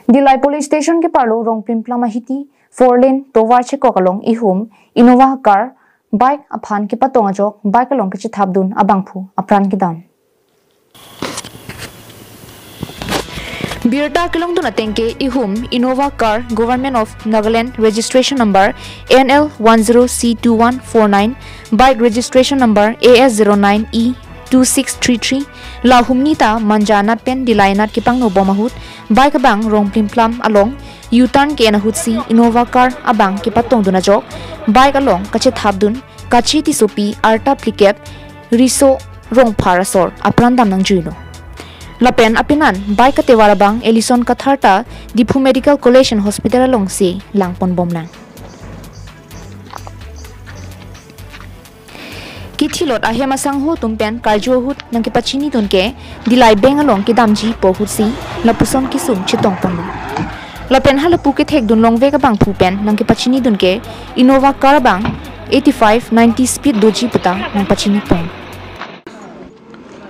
Dilai police station ke parlo Rongplimplam Hiti 4-lane Tovar chekok along ihum Innova car bike aphan ke patong ajok bike along ke chithabdun abangphu apran kedam. Birta kilong dun atengke ihum Innova car Government of Nagaland registration number NL 10C2149 bike registration number AS09E 2633 la humnita manjanat pen dilainat kipang no bomahut bike abang Rongplimplam along U-turn ke nahutsi Innova car abang kipatong dun ajok bike along kachethabdun kachiti sopi arta plikep riso rongparasor aprandam nang juino lapen apinan bike katewarabang Ellison Katharta Diphu Medical College and Hospital along si langpon bomlang Kitilot ahem asang ho tumpen karjo hut nang kipachini tunke dilai beng along ke damji pohutsi lapuson kisum chitong ponu lapen halapu ke thek dun longve ka bang phupen nang kipachini dunke Innova car bang 85-90 speed doji puta nang pachini pong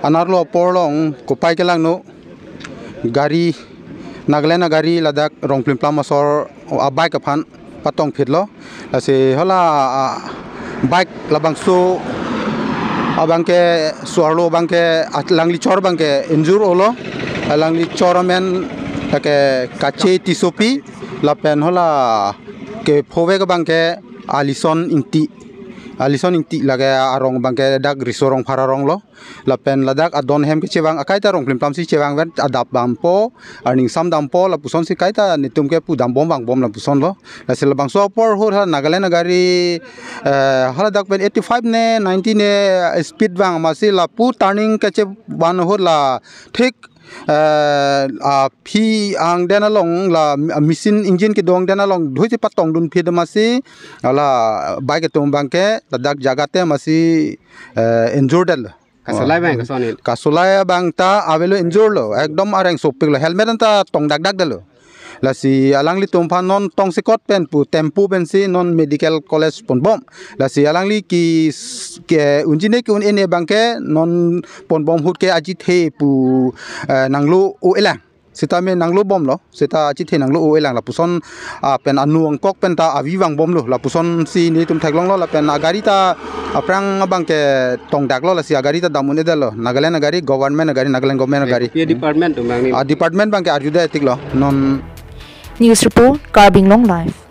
anarlo porlong kupai kelang no gari Nagaland gari ladak Rongplimplam masor bike aphan patong phitlo ase hala bike labang so abangke suarlo bangke langli chor bangke injur olo langli chor men take kache tisopi lapen hola ke phove ka bangke Ellison inti lage arong bangke dag risorong pararong lo lapen ladak adon hem ke chewang akaita Rongplimplam si chewang vet adap bampo arning sam dampo la puson si kaita nitum ke pu dambom bang bom la puson lo la sel bang so por ho Nagaland gari hala dak pen 85 ne 90 ne speed bang masi la pu turning ke che ban ho la thik phi ang dena long la machine engine ke dong dena long dhoi patong dun phi damasi ala bike tum bangke ladak jagate masi injured dal kasulai bang ta avelo injured lo ekdom areng sopik lo helmet anta tong dak dalo la si alangli tumpan non tong sikot pen pu tempu pen si non medical college pon bom la si alangli ki unjine ki un ene bangke non pon bom hut ke ajit he pu nanglu o elang sita me nanglu bom lo sita ajit he nanglu o elang la puson pen anuang kok pen ta aviwang bom lo la puson si ni tum thaglong lo la pen agari ta aprang bangke tong dak lo la si agari ta damun edal lo Nagaland agari government agari Nagaland government agari department department bangke arjuda etik lo non News report Carbing Long Life